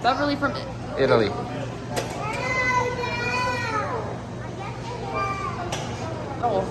Beverly from Italy. Oh.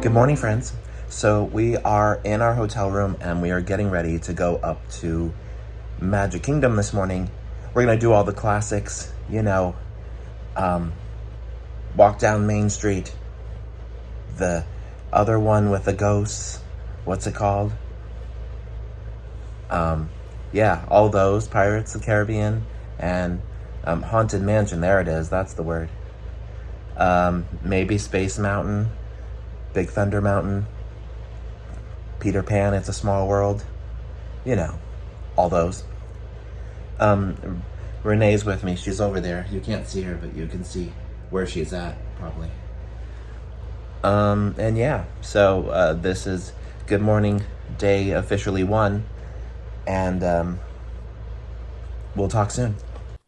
Good morning, friends. So we are in our hotel room and we are getting ready to go up to Magic Kingdom this morning. We're gonna do all the classics, walk down Main Street, the other one with the ghosts, what's it called? Yeah, all those, Pirates of the Caribbean, and Haunted Mansion, there it is, that's the word. Maybe Space Mountain, Big Thunder Mountain, Peter Pan, It's a Small World, all those. Renee's with me, she's over there. You can't see her, but you can see where she's at, probably. And yeah, so this is Good Morning Day officially 1, and we'll talk soon.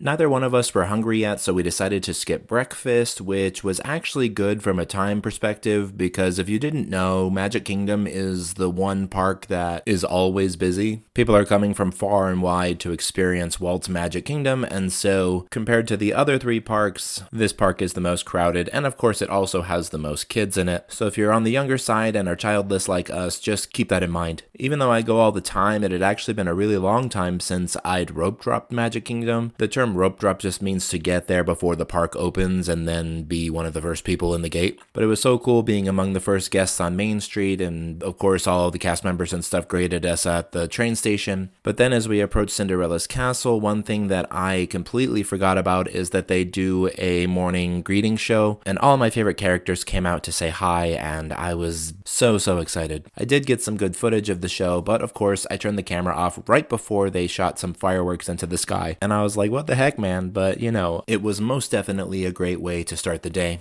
Neither one of us were hungry yet, so we decided to skip breakfast, which was actually good from a time perspective, because if you didn't know, Magic Kingdom is the one park that is always busy. People are coming from far and wide to experience Walt's Magic Kingdom, and so compared to the other 3 parks, this park is the most crowded, and of course it also has the most kids in it. So if you're on the younger side and are childless like us, just keep that in mind. Even though I go all the time, it had actually been a really long time since I'd rope dropped Magic Kingdom. The term rope drop just means to get there before the park opens and then be one of the first people in the gate. But it was so cool being among the first guests on Main Street, and of course all of the cast members and stuff greeted us at the train station. But then as we approached Cinderella's castle, one thing that I completely forgot about is that they do a morning greeting show, and all my favorite characters came out to say hi, and I was so excited. I did get some good footage of the show, but of course I turned the camera off right before they shot some fireworks into the sky, and I was like, what the heck, man? But it was most definitely a great way to start the day.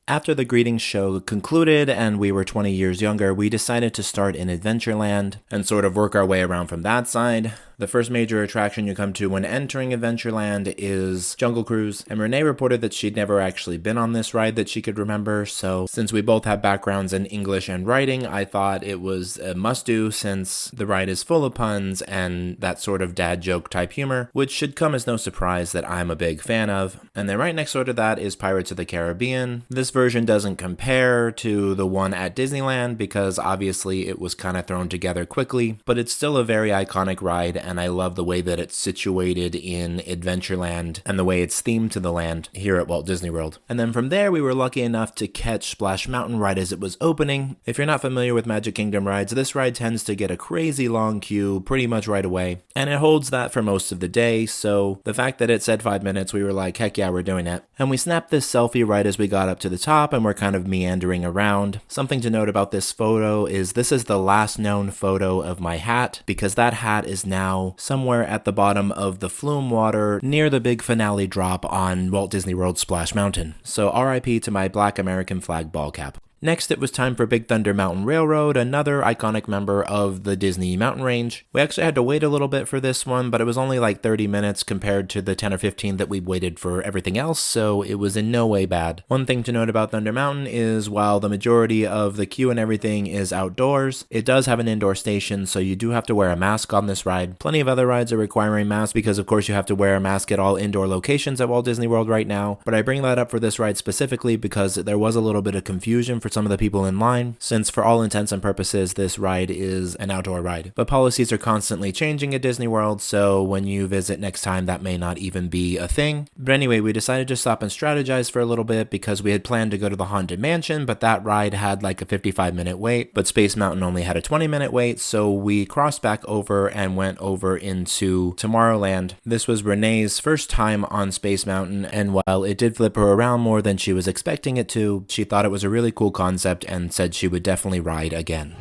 After the greetings show concluded and we were 20 years younger, we decided to start in Adventureland and sort of work our way around from that side. The first major attraction you come to when entering Adventureland is Jungle Cruise, and Renee reported that she'd never actually been on this ride that she could remember, so since we both have backgrounds in English and writing, I thought it was a must-do since the ride is full of puns and that sort of dad joke type humor, which should come as no surprise that I'm a big fan of. And then right next door to that is Pirates of the Caribbean. This version doesn't compare to the one at Disneyland because obviously it was kind of thrown together quickly, but it's still a very iconic ride, and I love the way that it's situated in Adventureland and the way it's themed to the land here at Walt Disney World. And then from there, we were lucky enough to catch Splash Mountain right as it was opening. If you're not familiar with Magic Kingdom rides, this ride tends to get a crazy long queue pretty much right away, and it holds that for most of the day, so the fact that it said 5 minutes, we were like, heck yeah, we're doing it. And we snapped this selfie right as we got up to the top, and we're kind of meandering around. Something to note about this photo is this is the last known photo of my hat, because that hat is now somewhere at the bottom of the flume water near the big finale drop on Walt Disney World Splash Mountain. So RIP to my black American flag ball cap. Next, it was time for Big Thunder Mountain Railroad, another iconic member of the Disney mountain range. We actually had to wait a little bit for this one, but it was only like 30 minutes compared to the 10 or 15 that we waited for everything else, so it was in no way bad. One thing to note about Thunder Mountain is while the majority of the queue and everything is outdoors, it does have an indoor station, so you do have to wear a mask on this ride. Plenty of other rides are requiring masks because of course you have to wear a mask at all indoor locations at Walt Disney World right now, but I bring that up for this ride specifically because there was a little bit of confusion for some of the people in line, since for all intents and purposes this ride is an outdoor ride. But policies are constantly changing at Disney World, so when you visit next time that may not even be a thing. But anyway, we decided to stop and strategize for a little bit because we had planned to go to the Haunted Mansion, but that ride had like a 55-minute wait, but Space Mountain only had a 20-minute wait, so we crossed back over and went over into Tomorrowland. This was Renee's first time on Space Mountain, and while it did flip her around more than she was expecting it to, she thought it was a really cool concept and said she would definitely ride again.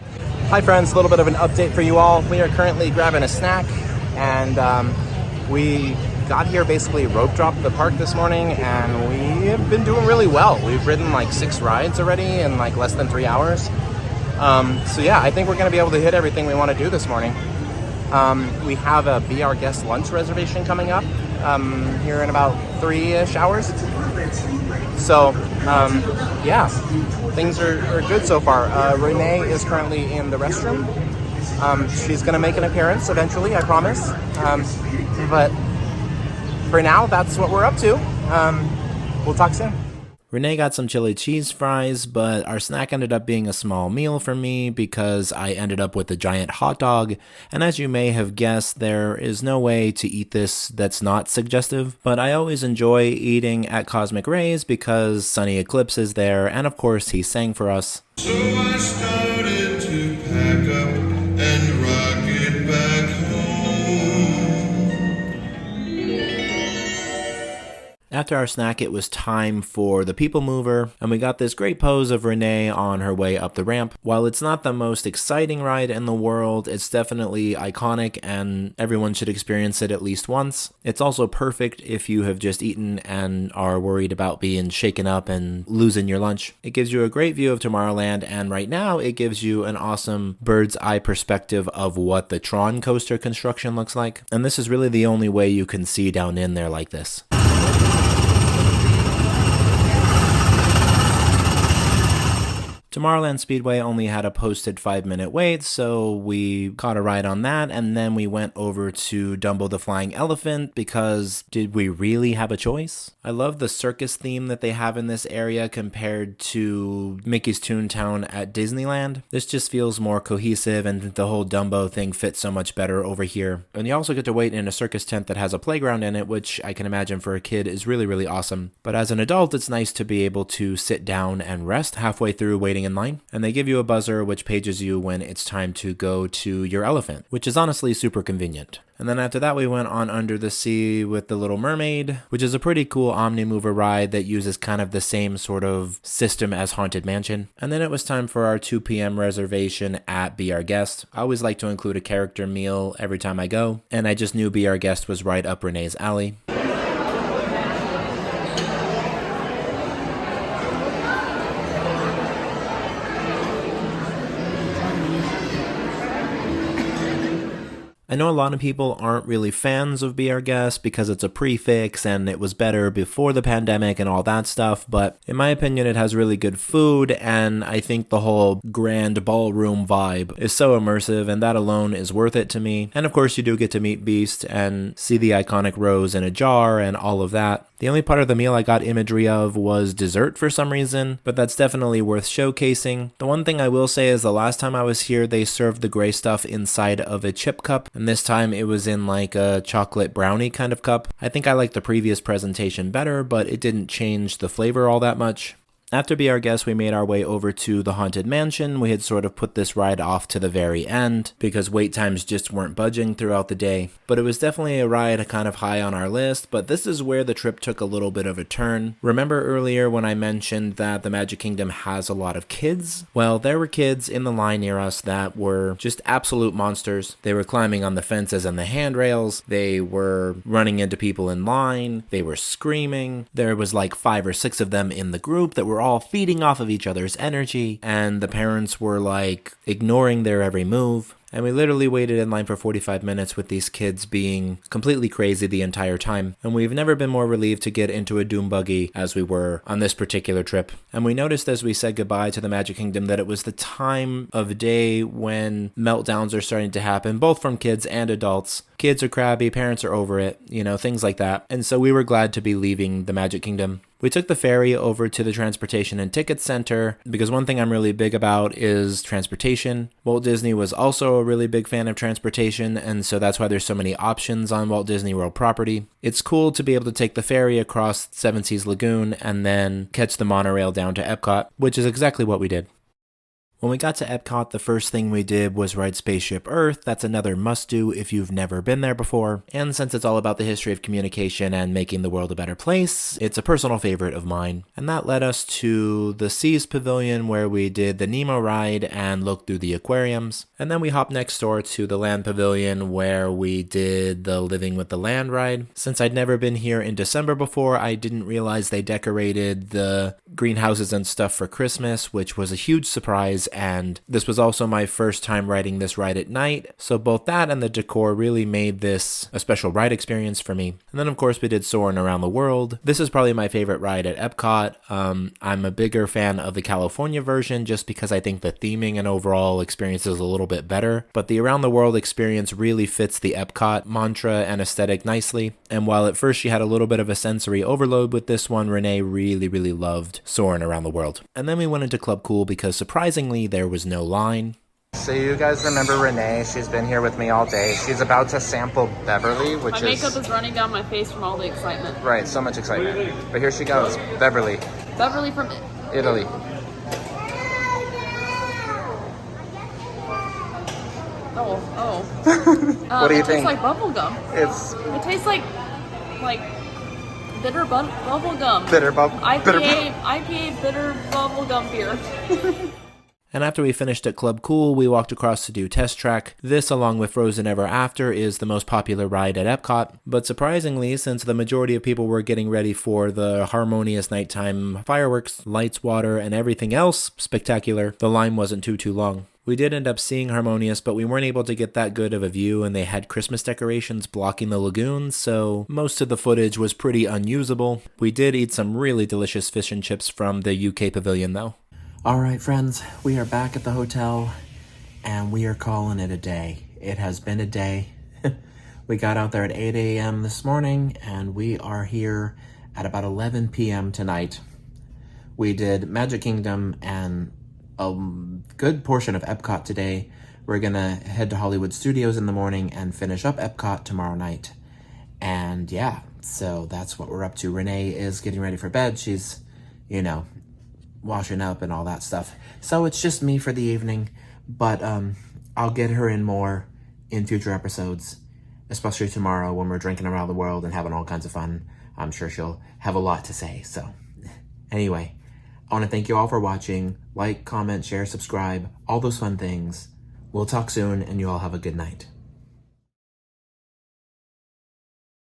Hi friends, a little bit of an update for you all. We are currently grabbing a snack, and We got here basically rope dropped the park this morning, and we have been doing really well. We've ridden like 6 rides already in like less than 3 hours. So yeah, I think we're going to be able to hit everything we want to do this morning. We have a Be Our Guest lunch reservation coming up here in about 3-ish hours. So yeah, things are good so far. Renee is currently in the restroom. She's going to make an appearance eventually, I promise. But for now, that's what we're up to. We'll talk soon. Renee got some chili cheese fries, but our snack ended up being a small meal for me because I ended up with a giant hot dog. And as you may have guessed, there is no way to eat this that's not suggestive. But I always enjoy eating at Cosmic Rays because Sunny Eclipse is there, and of course he sang for us. So I started to pack up and rocket back home. After our snack, it was time for the People Mover, and we got this great pose of Renee on her way up the ramp. While it's not the most exciting ride in the world, it's definitely iconic and everyone should experience it at least once. It's also perfect if you have just eaten and are worried about being shaken up and losing your lunch. It gives you a great view of Tomorrowland, and right now it gives you an awesome bird's eye perspective of what the Tron coaster construction looks like. And this is really the only way you can see down in there like this. Tomorrowland Speedway only had a posted 5-minute wait, so we caught a ride on that, and then we went over to Dumbo the Flying Elephant because did we really have a choice? I love the circus theme that they have in this area compared to Mickey's Toontown at Disneyland. This just feels more cohesive, and the whole Dumbo thing fits so much better over here. And you also get to wait in a circus tent that has a playground in it, which I can imagine for a kid is really, really awesome. But as an adult, it's nice to be able to sit down and rest halfway through waiting in line, and they give you a buzzer which pages you when it's time to go to your elephant, which is honestly super convenient. And then after that we went on Under the Sea with the Little Mermaid, which is a pretty cool Omnimover ride that uses kind of the same sort of system as Haunted Mansion. And then it was time for our 2 p.m. reservation at Be Our Guest. I always like to include a character meal every time I go, and I just knew Be Our Guest was right up Renee's alley. I know a lot of people aren't really fans of Be Our Guest because it's a prefix and it was better before the pandemic and all that stuff, but in my opinion it has really good food, and I think the whole grand ballroom vibe is so immersive, and that alone is worth it to me. And of course you do get to meet Beast and see the iconic rose in a jar and all of that. The only part of the meal I got imagery of was dessert for some reason, but that's definitely worth showcasing. The one thing I will say is the last time I was here, they served the gray stuff inside of a chip cup, and this time it was in like a chocolate brownie kind of cup. I think I liked the previous presentation better, but it didn't change the flavor all that much. After Be Our Guest, we made our way over to the Haunted Mansion. We had sort of put this ride off to the very end because wait times just weren't budging throughout the day. But it was definitely a ride kind of high on our list, but this is where the trip took a little bit of a turn. Remember earlier when I mentioned that the Magic Kingdom has a lot of kids? Well, there were kids in the line near us that were just absolute monsters. They were climbing on the fences and the handrails. They were running into people in line. They were screaming. There was like 5 or 6 of them in the group that were all feeding off of each other's energy, and the parents were like ignoring their every move. And we literally waited in line for 45 minutes with these kids being completely crazy the entire time. And we've never been more relieved to get into a doom buggy as we were on this particular trip. And we noticed as we said goodbye to the Magic Kingdom that it was the time of day when meltdowns are starting to happen, both from kids and adults. Kids are crabby, parents are over it, things like that. And so we were glad to be leaving the Magic Kingdom. We took the ferry over to the Transportation and Tickets Center because one thing I'm really big about is transportation. Walt Disney was also a really big fan of transportation, and so that's why there's so many options on Walt Disney World property. It's cool to be able to take the ferry across Seven Seas Lagoon and then catch the monorail down to Epcot, which is exactly what we did. When we got to Epcot, the first thing we did was ride Spaceship Earth. That's another must-do if you've never been there before. And since it's all about the history of communication and making the world a better place, it's a personal favorite of mine. And that led us to the Seas Pavilion where we did the Nemo ride and looked through the aquariums. And then we hopped next door to the Land Pavilion where we did the Living with the Land ride. Since I'd never been here in December before, I didn't realize they decorated the greenhouses and stuff for Christmas, which was a huge surprise. And this was also my first time riding this ride at night, so both that and the decor really made this a special ride experience for me. And then of course we did Soarin' Around the World. This is probably my favorite ride at Epcot. I'm a bigger fan of the California version just because I think the theming and overall experience is a little bit better, but the Around the World experience really fits the Epcot mantra and aesthetic nicely. And while at first she had a little bit of a sensory overload with this one, Renee really loved Soarin' Around the World. And then we went into Club Cool because surprisingly there was no line. So you guys remember Renee? She's been here with me all day. She's about to sample Beverly, which My makeup is running down my face from all the excitement. Right, so much excitement. But here she goes, Beverly. Beverly from Italy. Oh. What do you think? It tastes like bubble gum. It tastes like bitter bubble gum. IPA bitter bubble gum beer. And after we finished at Club Cool, we walked across to do Test Track. This, along with Frozen Ever After, is the most popular ride at Epcot. But surprisingly, since the majority of people were getting ready for the harmonious nighttime fireworks, lights, water, and everything else spectacular, the line wasn't too long. We did end up seeing Harmonious, but we weren't able to get that good of a view, and they had Christmas decorations blocking the lagoon, so most of the footage was pretty unusable. We did eat some really delicious fish and chips from the UK pavilion though. Alright friends, we are back at the hotel, and we are calling it a day. It has been a day. We got out there at 8 a.m. this morning, and we are here at about 11 p.m. tonight. We did Magic Kingdom and a good portion of Epcot today. We're gonna head to Hollywood Studios in the morning and finish up Epcot tomorrow night. And yeah, so that's what we're up to. Renee is getting ready for bed. She's, washing up and all that stuff. So it's just me for the evening, but I'll get her in more in future episodes, especially tomorrow when we're drinking around the world and having all kinds of fun. I'm sure she'll have a lot to say. So anyway, I want to thank you all for watching. Like, comment, share, subscribe, all those fun things. We'll talk soon, and you all have a good night.